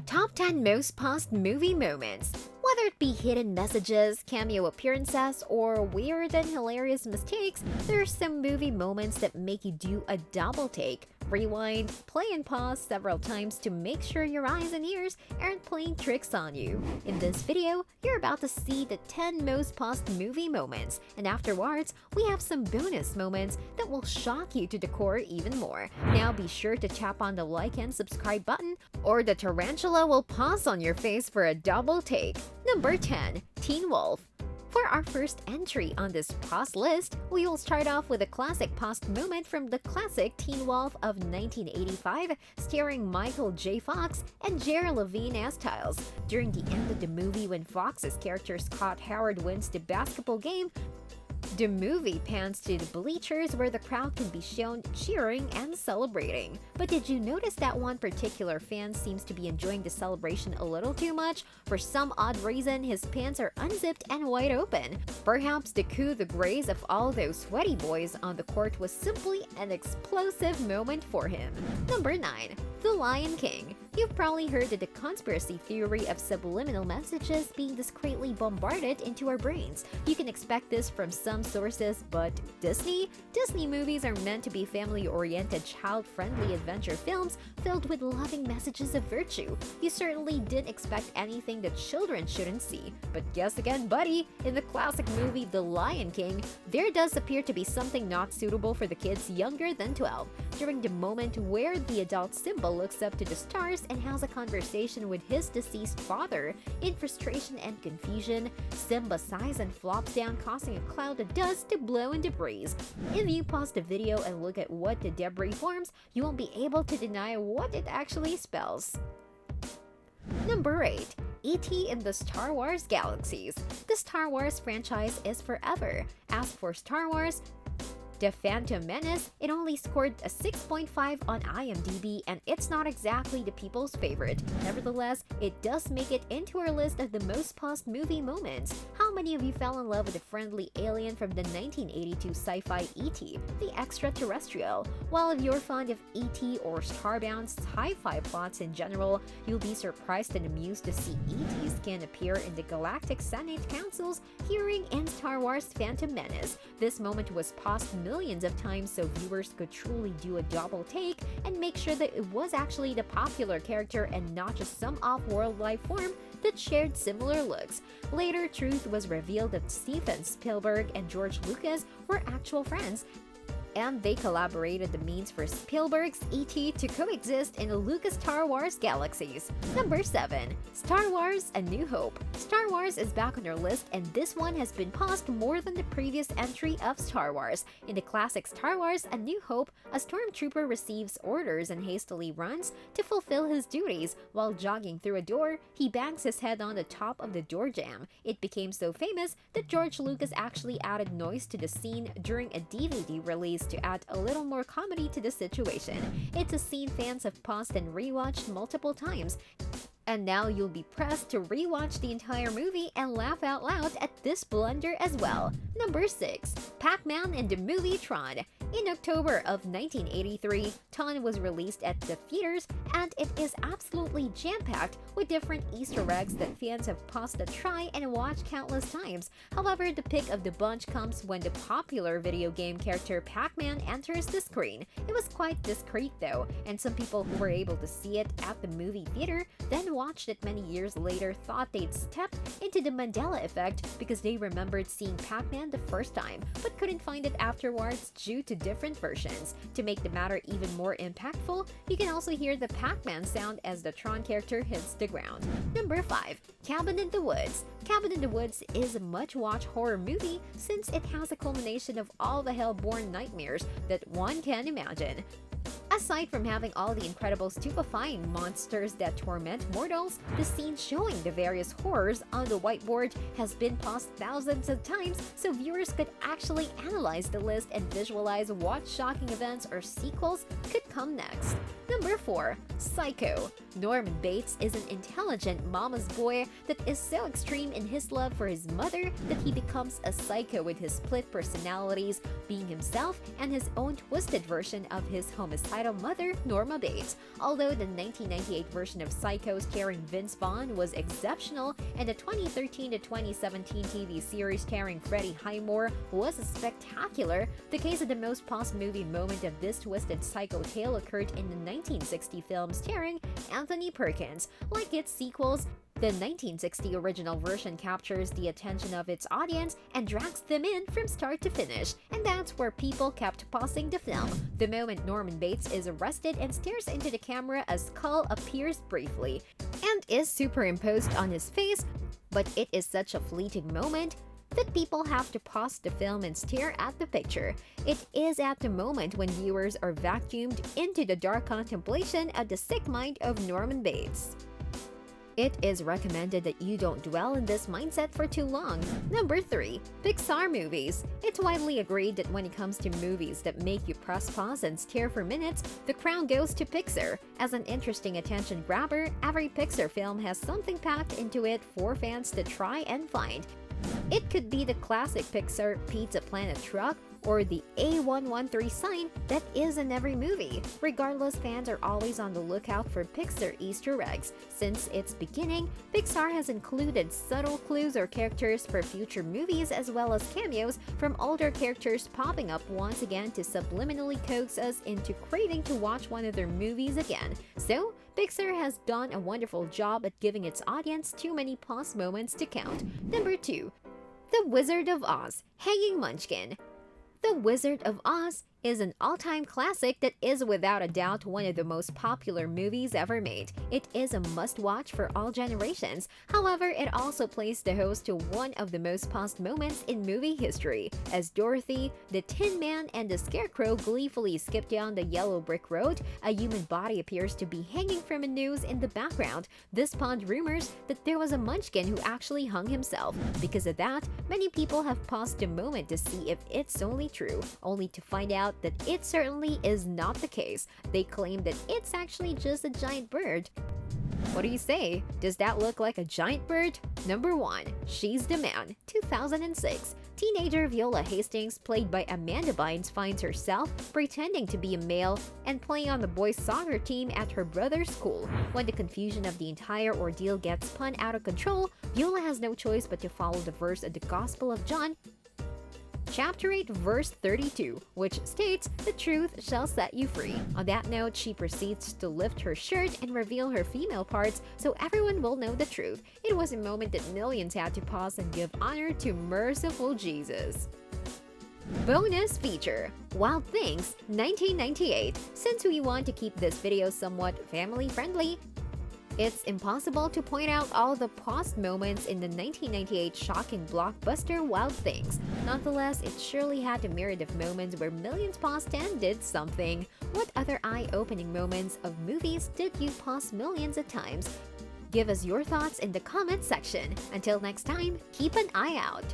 Top 10 Most Paused Movie Moments. Whether it be hidden messages, cameo appearances, or weird and hilarious mistakes, there are some movie moments that make you do a double take, rewind, play and pause several times to make sure your eyes and ears aren't playing tricks on you. In this video, you're about to see the 10 most paused movie moments, and afterwards, we have some bonus moments that will shock you to the core even more. Now be sure to tap on the like and subscribe button, or the tarantula will pause on your face for a double take. Number 10. Teen Wolf. For our first entry on this pause list, we will start off with a classic paused moment from the classic Teen Wolf of 1985, starring Michael J. Fox and Jared Levine as Tiles. During the end of the movie, when Fox's character Scott Howard wins the basketball game, the movie pans to the bleachers where the crowd can be shown cheering and celebrating. But did you notice that one particular fan seems to be enjoying the celebration a little too much? For some odd reason, his pants are unzipped and wide open. Perhaps the coup de grace of all those sweaty boys on the court was simply an explosive moment for him. Number 9. The Lion King. You've probably heard of the conspiracy theory of subliminal messages being discreetly bombarded into our brains. You can expect this from some sources, but Disney movies are meant to be family-oriented, child-friendly adventure films filled with loving messages of virtue. You certainly didn't expect anything that children shouldn't see. But guess again, buddy, in the classic movie The Lion King, there does appear to be something not suitable for the kids younger than 12. During the moment where the adult Simba looks up to the stars and has a conversation with his deceased father, in frustration and confusion, Simba sighs and flops down, causing a cloud of dust to blow in the breeze. If you pause the video and look at what the debris forms, you won't be able to deny what it actually spells. Number 8. E.T. in the Star Wars Galaxies. The Star Wars franchise is forever. As for Star Wars, The Phantom Menace, it only scored a 6.5 on IMDb, and it's not exactly the people's favorite. Nevertheless, it does make it into our list of the most paused movie moments. How many of you fell in love with the friendly alien from the 1982 sci-fi E.T., the extraterrestrial? While if you're fond of E.T. or Starbound sci-fi plots in general, you'll be surprised and amused to see E.T.'s skin appear in the Galactic Senate Council's hearing in Star Wars Phantom Menace. This moment was paused millions of times so viewers could truly do a double take and make sure that it was actually the popular character and not just some off-world life form that shared similar looks. Later, truth was revealed that Steven Spielberg and George Lucas were actual friends, and they collaborated the means for Spielberg's E.T. to coexist in the Lucas Star Wars Galaxies. Number 7. Star Wars A New Hope. Star Wars is back on our list, and this one has been paused more than the previous entry of Star Wars. In the classic Star Wars A New Hope, a stormtrooper receives orders and hastily runs to fulfill his duties. While jogging through a door, he bangs his head on the top of the door jamb. It became so famous that George Lucas actually added noise to the scene during a DVD release to add a little more comedy to the situation. It's a scene fans have paused and rewatched multiple times. And now you'll be pressed to rewatch the entire movie and laugh out loud at this blunder as well. Number 6. Pac-Man in the movie TRON. In October of 1983, TRON was released at the theaters, and it is absolutely jam-packed with different Easter eggs that fans have paused to try and watch countless times. However, the pick of the bunch comes when the popular video game character Pac-Man enters the screen. It was quite discreet though, and some people who were able to see it at the movie theater then watched it many years later thought they'd stepped into the Mandela effect because they remembered seeing Pac-Man the first time, but couldn't find it afterwards due to different versions. To make the matter even more impactful, you can also hear the Pac-Man sound as the Tron character hits the ground. Number 5. Cabin in the Woods. Cabin in the Woods is a much-watched horror movie since it has a culmination of all the hell-born nightmares that one can imagine. Aside from having all the incredible stupefying monsters that torment mortals, the scene showing the various horrors on the whiteboard has been paused thousands of times so viewers could actually analyze the list and visualize what shocking events or sequels could come next. Number 4. Psycho. Norman Bates is an intelligent mama's boy that is so extreme in his love for his mother that he becomes a psycho with his split personalities, being himself and his own twisted version of his homicidal mother, Norma Bates. Although the 1998 version of Psycho starring Vince Vaughn was exceptional and the 2013 to 2017 TV series starring Freddie Highmore was spectacular, the case of the most post-movie moment of this twisted psycho tale occurred in the 1960 film starring Anthony Perkins. Like its sequels, the 1960 original version captures the attention of its audience and drags them in from start to finish, and that's where people kept pausing the film. The moment Norman Bates is arrested and stares into the camera, a skull appears briefly and is superimposed on his face, but it is such a fleeting moment that people have to pause the film and stare at the picture. It is at the moment when viewers are vacuumed into the dark contemplation of the sick mind of Norman Bates. It is recommended that you don't dwell in this mindset for too long. Number 3. PIXAR movies. It's widely agreed that when it comes to movies that make you press pause and stare for minutes, the crown goes to PIXAR. As an interesting attention grabber, every PIXAR film has something packed into it for fans to try and find. It could be the classic PIXAR Pizza Planet truck or the A113 sign that is in every movie. Regardless, fans are always on the lookout for PIXAR Easter eggs. Since its beginning, PIXAR has included subtle clues or characters for future movies as well as cameos from older characters popping up once again to subliminally coax us into craving to watch one of their movies again. So, PIXAR has done a wonderful job at giving its audience too many pause moments to count. Number 2. The Wizard of Oz, Hanging Munchkin. The Wizard of Oz is an all-time classic that is without a doubt one of the most popular movies ever made. It is a must-watch for all generations. However, it also plays the host to one of the most paused moments in movie history. As Dorothy, the Tin Man, and the Scarecrow gleefully skip down the yellow brick road, a human body appears to be hanging from a noose in the background. This spawned rumors that there was a munchkin who actually hung himself. Because of that, many people have paused the moment to see if it's only true, only to find out that it certainly is not the case. They claim that it's actually just a giant bird. What do you say? Does that look like a giant bird? Number 1. She's the Man, 2006. Teenager Viola Hastings, played by Amanda Bynes, finds herself pretending to be a male and playing on the boys' soccer team at her brother's school. When the confusion of the entire ordeal gets spun out of control, Viola has no choice but to follow the verse of the Gospel of John, Chapter 8, verse 32, which states, "The truth shall set you free." On that note, she proceeds to lift her shirt and reveal her female parts so everyone will know the truth. It was a moment that millions had to pause and give honor to merciful Jesus. Bonus feature: Wild Things 1998. Since we want to keep this video somewhat family-friendly, it's impossible to point out all the paused moments in the 1998 shocking blockbuster Wild Things. Nonetheless, it surely had a myriad of moments where millions paused and did something. What other eye-opening moments of movies did you pause millions of times? Give us your thoughts in the comment section. Until next time, keep an eye out!